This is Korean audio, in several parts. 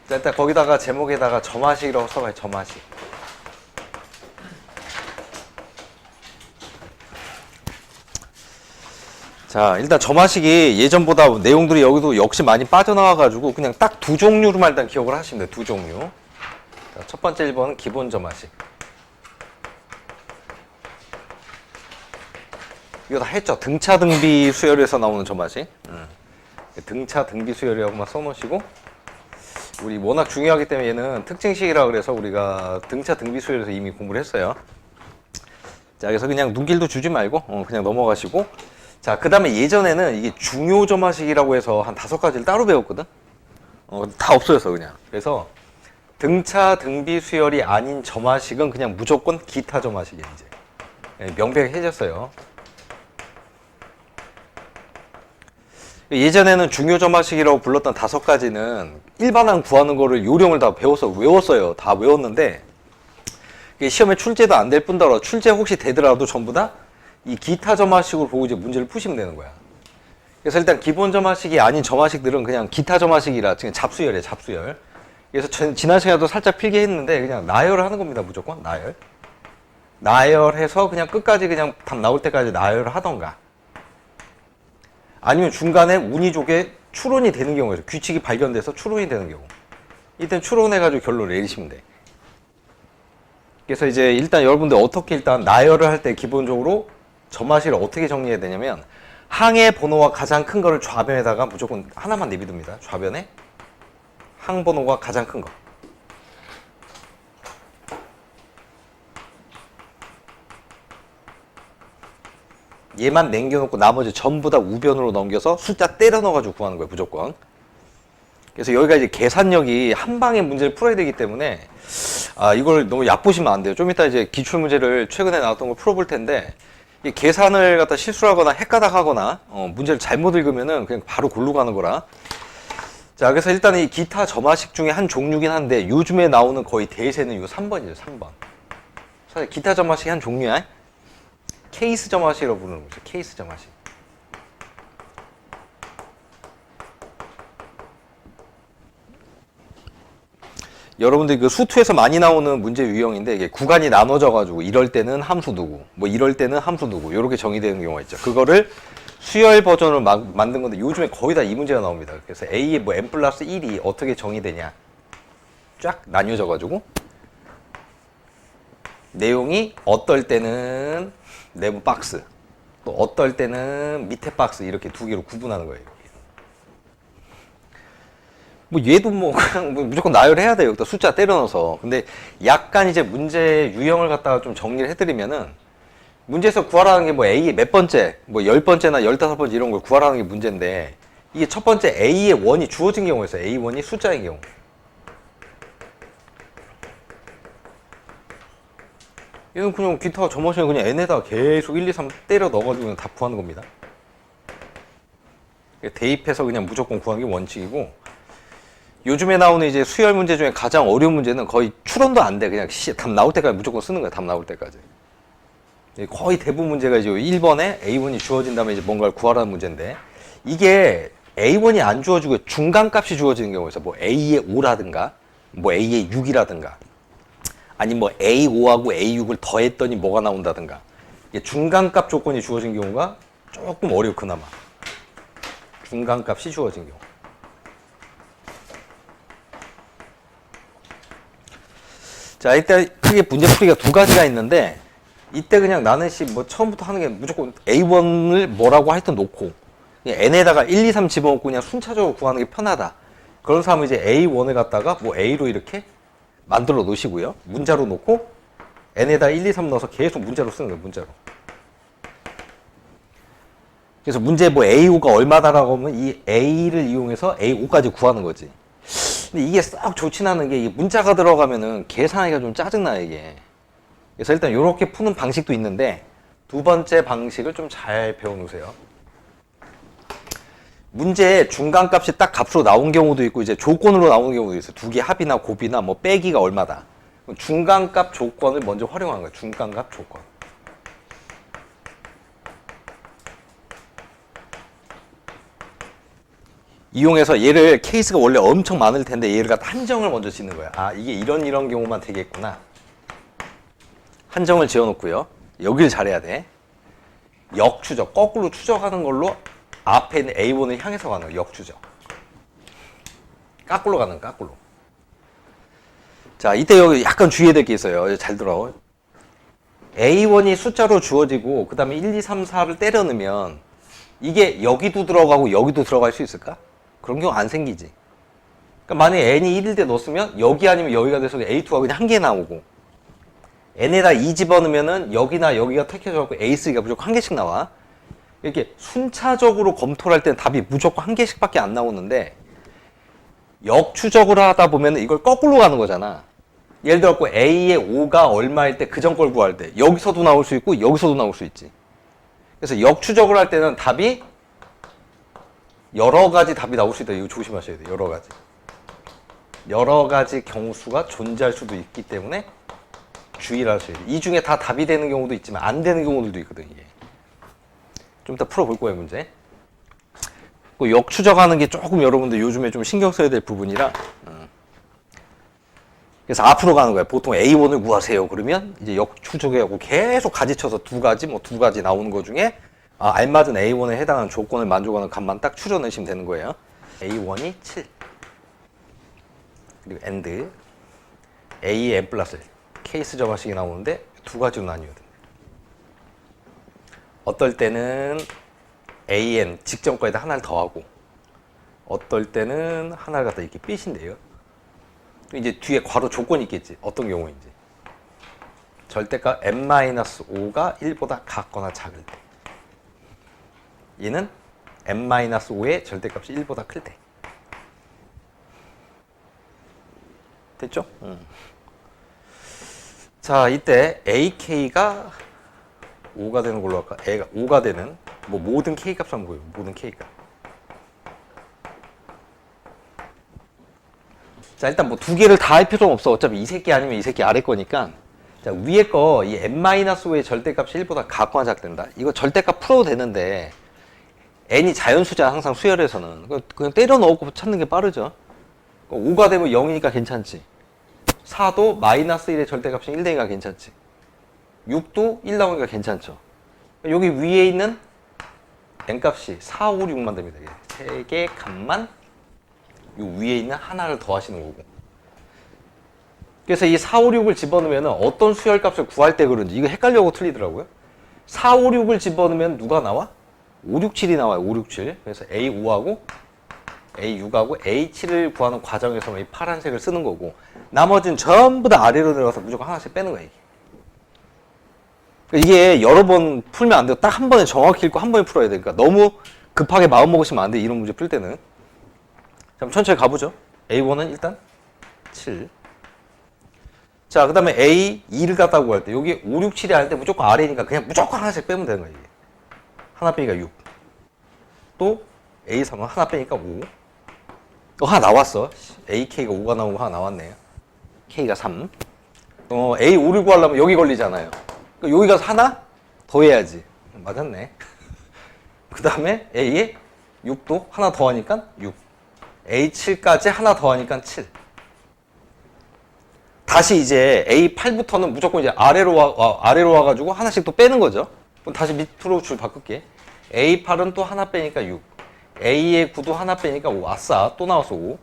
일단 거기다가 제목에다가 점화식이라고 써봐요. 점화식. 자, 일단 점화식이 예전보다 내용들이 여기도 역시 많이 빠져나와가지고 그냥 딱 두 종류로만 일단 기억을 하시면 돼요. 두 종류. 자, 첫 번째 1번은 기본 점화식. 이거 다 했죠. 등차 등비 수열에서 나오는 점화식. 등차 등비 수열이라고만 써놓으시고, 우리 워낙 중요하기 때문에 얘는 특징식이라 그래서 우리가 등차 등비 수열에서 이미 공부를 했어요. 자, 그래서 그냥 눈길도 주지 말고 그냥 넘어가시고, 자, 그 다음에 예전에는 이게 중요 점화식이라고 해서 한 5가지를 따로 배웠거든. 다 없어졌어 그냥. 그래서 등차 등비 수열이 아닌 점화식은 그냥 무조건 기타 점화식이에요. 이제 명백해졌어요. 예전에는 중요 점화식이라고 불렀던 5가지는 일반항 구하는 거를 요령을 다 외웠어요. 다 외웠는데 시험에 출제도 안 될 뿐더러 출제 혹시 되더라도 전부 다 이 기타 점화식으로 보고 이제 문제를 푸시면 되는 거야. 그래서 일단 기본 점화식이 아닌 점화식들은 그냥 기타 점화식이라 지금 잡수열이에요. 잡수열. 그래서 지난 시간에도 살짝 필기 했는데 그냥 나열을 하는 겁니다. 무조건 나열. 나열해서 그냥 끝까지 그냥 답 나올 때까지 나열을 하던가, 아니면 중간에 운이족에 추론이 되는 경우에서 규칙이 발견돼서 추론이 되는 경우, 이땐 추론해가지고 결론을 내리시면 돼. 그래서 이제 일단 여러분들 어떻게 일단 나열을 할 때 기본적으로 점화식을 어떻게 정리해야 되냐면, 항의 번호가 가장 큰 거를 좌변에다가 무조건 하나만 내비둡니다. 좌변에 항 번호가 가장 큰 거. 얘만 남겨놓고 나머지 전부 다 우변으로 넘겨서 숫자 때려 넣어가지고 구하는 거예요. 무조건. 그래서 여기가 이제 계산력이 한 방에 문제를 풀어야 되기 때문에 이걸 너무 얕보시면 안 돼요. 좀 이따 이제 기출문제를 최근에 나왔던 걸 풀어볼 텐데, 이 계산을 갖다 실수하거나 헷가닥하거나 문제를 잘못 읽으면은 그냥 바로 골로 가는 거라. 자, 그래서 일단 이 기타 점화식 중에 한 종류긴 한데 요즘에 나오는 거의 대세는 이 3번이죠. 3번. 사실 기타 점화식이 한 종류야. 케이스 점화식이라고 부르는 거죠. 케이스 점화식. 여러분들 그 수투에서 많이 나오는 문제 유형인데, 이게 구간이 나눠져 가지고 이럴 때는 함수 누구, 뭐 이럴 때는 함수 누구, 이렇게 정의되는 경우가 있죠. 그거를 수열 버전으로 만든 건데 요즘에 거의 다 이 문제가 나옵니다. 그래서 A의 뭐 n 플러스 1이 어떻게 정의되냐, 쫙 나뉘어져 가지고 내용이 어떨 때는 내부 박스, 또 어떨 때는 밑에 박스, 이렇게 두 개로 구분하는 거예요. 뭐 얘도 뭐 그냥 무조건 나열해야 돼요. 여기다 숫자 때려 넣어서. 근데 약간 이제 문제 유형을 갖다가 좀 정리를 해드리면은, 문제에서 구하라는 게 뭐 A의 몇 번째, 뭐 10번째나 15번째 이런 걸 구하라는 게 문제인데, 이게 첫 번째 A의 원이 주어진 경우에서 A1이 숫자인 경우, 얘는 그냥 기타 점화식을 그냥 n에다가 계속 1, 2, 3 때려 넣어가지고 그냥 답 구하는 겁니다. 대입해서 그냥 무조건 구하는 게 원칙이고, 요즘에 나오는 이제 수열 문제 중에 가장 어려운 문제는 거의 추론도 안 돼. 그냥 답 나올 때까지 무조건 쓰는 거야. 답 나올 때까지. 거의 대부분 문제가 이제 1번에 A1이 주어진 다음에 이제 뭔가를 구하라는 문제인데, 이게 A1이 안 주어지고 중간값이 주어지는 경우에서 뭐 A의 5라든가 뭐 A의 6이라든가, 아니 뭐 A5하고 A6을 더했더니 뭐가 나온다든가, 이게 중간값 조건이 주어진 경우가 조금 어려워. 그나마 중간값이 주어진 경우. 자, 일단 크게 문제풀이가 2가지가 있는데, 이때 그냥 나는 뭐 처음부터 하는 게 무조건 A1을 뭐라고 하여튼 놓고 그냥 N에다가 1, 2, 3 집어넣고 그냥 순차적으로 구하는 게 편하다. 그런 사람은 이제 A1을 갖다가 뭐 A로 이렇게 만들어 놓으시고요. 문자로 놓고 N에다 1, 2, 3 넣어서 계속 문자로 쓰는 거예요. 문자로. 그래서 문제 뭐 A5가 얼마다라고 하면 이 A를 이용해서 A5까지 구하는 거지. 근데 이게 썩 좋진 않은 게, 이 문자가 들어가면은 계산하기가 좀 짜증나, 이게. 그래서 일단 이렇게 푸는 방식도 있는데, 두 번째 방식을 좀 잘 배워놓으세요. 문제에 중간값이 딱 값으로 나온 경우도 있고, 이제 조건으로 나오는 경우도 있어요. 두 개 합이나 곱이나 뭐 빼기가 얼마다. 중간값 조건을 먼저 활용한 거예요. 중간값 조건. 이용해서 얘를 케이스가 원래 엄청 많을 텐데 얘를 갖다 한정을 먼저 짓는 거야. 아, 이게 이런 경우만 되겠구나. 한정을 지어놓고요. 여기를 잘해야 돼. 역추적, 거꾸로 추적하는 걸로 앞에 있는 A1을 향해서 가는 거야. 역추적. 거꾸로 가는 거야, 거꾸로. 자, 이때 여기 약간 주의해야 될 게 있어요. 잘 들어. A1이 숫자로 주어지고 그 다음에 1, 2, 3, 4를 때려 넣으면 이게 여기도 들어가고 여기도 들어갈 수 있을까? 그런 경우 안 생기지. 그러니까 만약에 n이 1일 때 넣었으면 여기 아니면 여기가 돼서 A2가 그냥 한 개 나오고 n에다 2 집어넣으면은 여기나 여기가 택해져갖고 A3가 무조건 한 개씩 나와. 이렇게 순차적으로 검토를 할 때는 답이 무조건 한 개씩밖에 안 나오는데 역추적으로 하다 보면 이걸 거꾸로 가는 거잖아. 예를 들어 A의 5가 얼마일 때 그 전 걸 구할 때 여기서도 나올 수 있고 여기서도 나올 수 있지. 그래서 역추적으로 할 때는 답이 여러 가지 답이 나올 수 있다. 이거 조심하셔야 돼요. 여러 가지. 여러 가지 경우수가 존재할 수도 있기 때문에 주의를 하셔야 돼요. 이 중에 다 답이 되는 경우도 있지만 안 되는 경우들도 있거든, 이게. 좀 이따 풀어볼 거예요, 문제. 그 역추적하는 게 조금 여러분들 요즘에 좀 신경 써야 될 부분이라. 그래서 앞으로 가는 거예요. 보통 A1을 구하세요. 그러면 이제 역추적하고 계속 가지쳐서 두 가지 나오는 것 중에 알맞은 A1에 해당하는 조건을 만족하는 값만 딱 추려내시면 되는 거예요. A1이 7. 그리고 AND A의 N 플러스 1. 케이스 정화식이 나오는데 두 가지로 나뉘거든요. 어떨 때는 AN 직전 거에다 하나를 더하고 어떨 때는 하나를 갖다 이렇게 빼신대요. 이제 뒤에 괄호 조건이 있겠지. 어떤 경우인지. 절대값 n-5가 1보다 같거나 작을 때. 얘는 n-5의 절대값이 1보다 클 때. 됐죠? 자, 이때 AK가 5가 되는 걸로 할까? A가 5가 되는 뭐 모든 K 값을 한번 보여요. 모든 K 값. 자, 일단 뭐 두 개를 다 할 필요는 없어. 어차피 이 새끼 아니면 이 새끼 아래 거니까. 자, 위에 거 이 n-5의 절대값이 1보다 같거나 작된다. 이거 절대값 풀어도 되는데 n이 자연수잖아. 항상 수열에서는. 그냥 때려 넣고 찾는 게 빠르죠. 5가 되면 0이니까 괜찮지. 4도 마이너스 1의 절대값이 1되니까 괜찮지. 6도 1 나오니까 괜찮죠. 여기 위에 있는 n값이 4, 5, 6만 됩니다. 세 개의 값만 요 위에 있는 하나를 더하시는 거고. 그래서 이 4, 5, 6을 집어넣으면 어떤 수열값을 구할 때 그런지 이거 헷갈려고 틀리더라고요. 4, 5, 6을 집어넣으면 누가 나와? 5, 6, 7이 나와요. 5, 6, 7. 그래서 A5하고 A6하고 A7을 구하는 과정에서는 이 파란색을 쓰는 거고 나머지는 전부 다 아래로 내려가서 무조건 하나씩 빼는 거야. 이게 여러 번 풀면 안 돼요. 딱 한 번에 정확히 읽고 한 번에 풀어야 되니까 너무 급하게 마음 먹으시면 안 돼. 이런 문제 풀 때는. 자, 그럼 천천히 가보죠. A1은 일단 7. 자, 그 다음에 A2를 갖다 구할 때 여기 5, 6, 7이 할 때 무조건 아래니까 그냥 무조건 하나씩 빼면 되는 거야. 이게. 하나 빼니까 6. 또 A3은 하나 빼니까 5. 하나 나왔어. AK가 5가 나온 거 하나 나왔네요. K가 3. A5를 구하려면 여기 걸리잖아요. 그러니까 여기 가서 하나 더 해야지. 맞았네. 그 다음에 A에 6도 하나 더 하니까 6. A7까지 하나 더 하니까 7. 다시 이제 A8부터는 무조건 이제 아래로 와가지고 하나씩 또 빼는 거죠. 그럼 다시 밑으로 줄 바꿀게. A8은 또 하나 빼니까 6. A의 9도 하나 빼니까 5. 아싸, 또 나왔어, 5.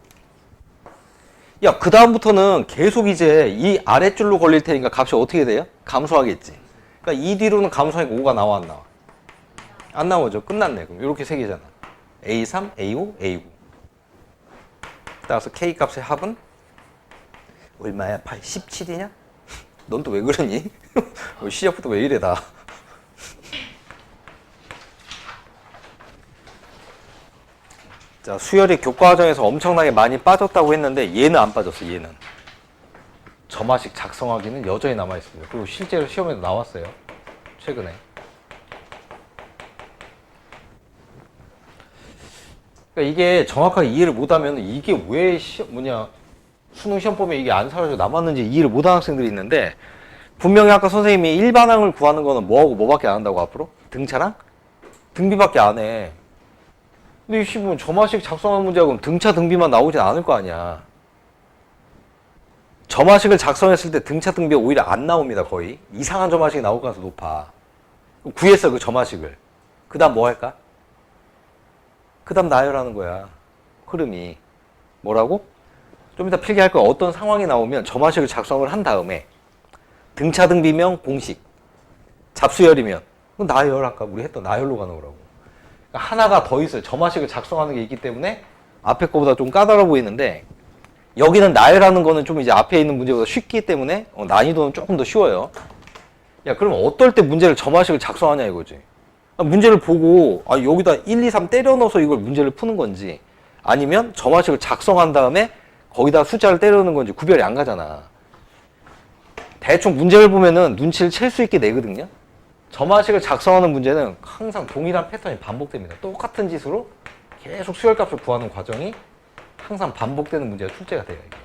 야, 그 다음부터는 계속 이제 이 아랫줄로 걸릴 테니까 값이 어떻게 돼요? 감소하겠지. 그러니까 이 뒤로는 감소하니까 5가 나와, 안 나와? 안 나오죠. 끝났네. 그럼 이렇게 세 개잖아. A3, A5, A9. 따라서 K 값의 합은 얼마야? 17이냐? 넌 또 왜 그러니? 시작부터 왜 이래 다. 자, 수열이 교과과정에서 엄청나게 많이 빠졌다고 했는데 얘는 안 빠졌어. 얘는 점화식 작성하기는 여전히 남아있습니다. 그리고 실제로 시험에도 나왔어요. 최근에. 그러니까 이게 정확하게 이해를 못하면 이게 왜 수능 시험 보면 이게 안 사라져 남았는지 이해를 못하는 학생들이 있는데 분명히 아까 선생님이 일반항을 구하는 거는 뭐하고 뭐밖에 안 한다고 앞으로? 등차랑 등비밖에 안 해. 근데 이 뭐 점화식 작성하는 문제가 그럼 등차 등비만 나오진 않을 거 아니야. 점화식을 작성했을 때 등차 등비가 오히려 안 나옵니다. 거의 이상한 점화식이 나올 가능성이 높아. 구했어 그 점화식을. 그 다음 뭐 할까? 그 다음 나열하는 거야. 흐름이 뭐라고? 좀 이따 필기할 거야. 어떤 상황이 나오면 점화식을 작성을 한 다음에 등차 등비면 공식, 잡수열이면 나열, 아까 우리 했던 나열로 가는 거라고. 그러니까 하나가 더 있어요. 점화식을 작성하는 게 있기 때문에 앞에 거보다 좀 까다로워 보이는데, 여기는 나열하는 거는 좀 이제 앞에 있는 문제보다 쉽기 때문에 난이도는 조금 더 쉬워요. 야, 그럼 어떨 때 문제를 점화식을 작성하냐 이거지. 문제를 보고 여기다 1, 2, 3 때려 넣어서 이걸 문제를 푸는 건지, 아니면 점화식을 작성한 다음에 거기다 숫자를 때려 넣는 건지 구별이 안 가잖아. 대충 문제를 보면은 눈치를 챌 수 있게 내거든요. 점화식을 작성하는 문제는 항상 동일한 패턴이 반복됩니다. 똑같은 짓으로 계속 수열값을 구하는 과정이 항상 반복되는 문제가 출제가 돼요. 이게.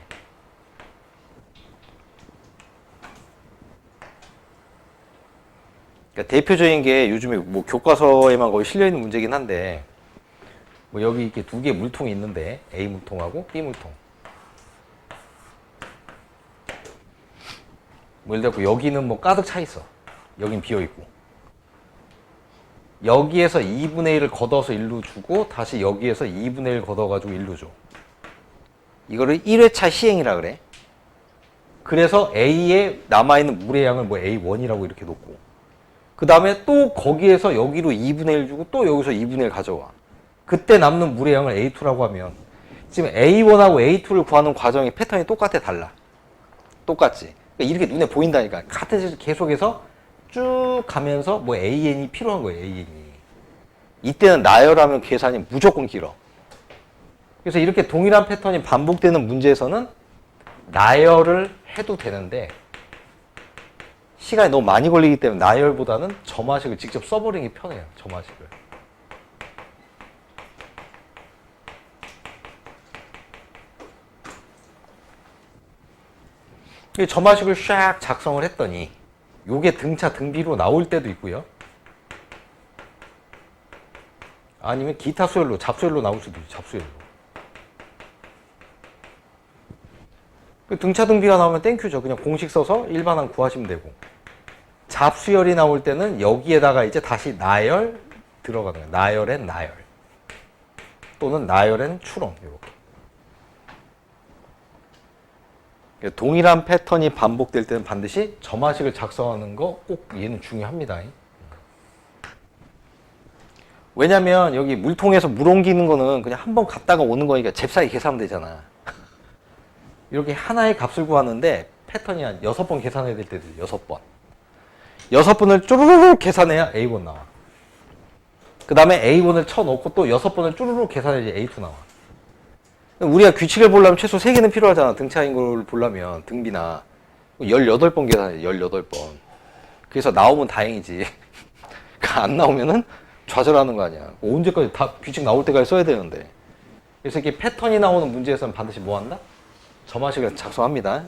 그러니까 대표적인 게 요즘에 뭐 교과서에만 거의 실려 있는 문제긴 한데, 뭐 여기 이렇게 두 개의 물통이 있는데 A 물통하고 B 물통. 뭐 예를 들어 여기는 뭐 가득 차 있어. 여긴 비어 있고. 여기에서 2분의 1을 걷어서 1로 주고 다시 여기에서 2분의 1 걷어가지고 1로 줘. 이거를 1회차 시행이라 그래. 그래서 A에 남아있는 물의 양을 뭐 A1이라고 이렇게 놓고, 그 다음에 또 거기에서 여기로 2분의 1 주고 또 여기서 2분의 1 가져와. 그때 남는 물의 양을 A2라고 하면 지금 A1하고 A2를 구하는 과정이 패턴이 똑같아, 달라? 똑같지? 그러니까 이렇게 눈에 보인다니까. 같은 짓을 계속해서 쭉 가면서 뭐 AN이 필요한 거예요, AN이. 이때는 나열하면 계산이 무조건 길어. 그래서 이렇게 동일한 패턴이 반복되는 문제에서는 나열을 해도 되는데, 시간이 너무 많이 걸리기 때문에 나열보다는 점화식을 직접 써버리는 게 편해요, 점화식을. 점화식을 샥 작성을 했더니 요게 등차 등비로 나올 때도 있고요. 아니면 기타 수열로, 잡수열로 나올 수도 있죠, 잡수열로. 등차 등비가 나오면 땡큐죠. 그냥 공식 써서 일반항 구하시면 되고. 잡수열이 나올 때는 여기에다가 이제 다시 나열 들어가는 거예요. 나열엔 나열. 또는 나열엔 추론. 이렇게. 동일한 패턴이 반복될 때는 반드시 점화식을 작성하는 거 꼭 얘는 중요합니다. 왜냐면 여기 물통에서 물 옮기는 거는 그냥 한번 갔다가 오는 거니까 잽싸게 계산하면 되잖아. 이렇게 하나의 값을 구하는데 패턴이 한 6번 계산해야 될 때도 6번. 6번을 쪼르르 계산해야 A1 나와. 그 다음에 A1을 쳐넣고 또 6번을 쪼르르 계산해야지 A2 나와. 우리가 규칙을 보려면 최소 3개는 필요하잖아. 등차인 걸 보려면 등비나. 18번 계산해, 18번. 그래서 나오면 다행이지. 안 나오면은 좌절하는 거 아니야. 언제까지 다 규칙 나올 때까지 써야 되는데. 그래서 이렇게 패턴이 나오는 문제에서는 반드시 뭐 한다? 점화식을 작성합니다.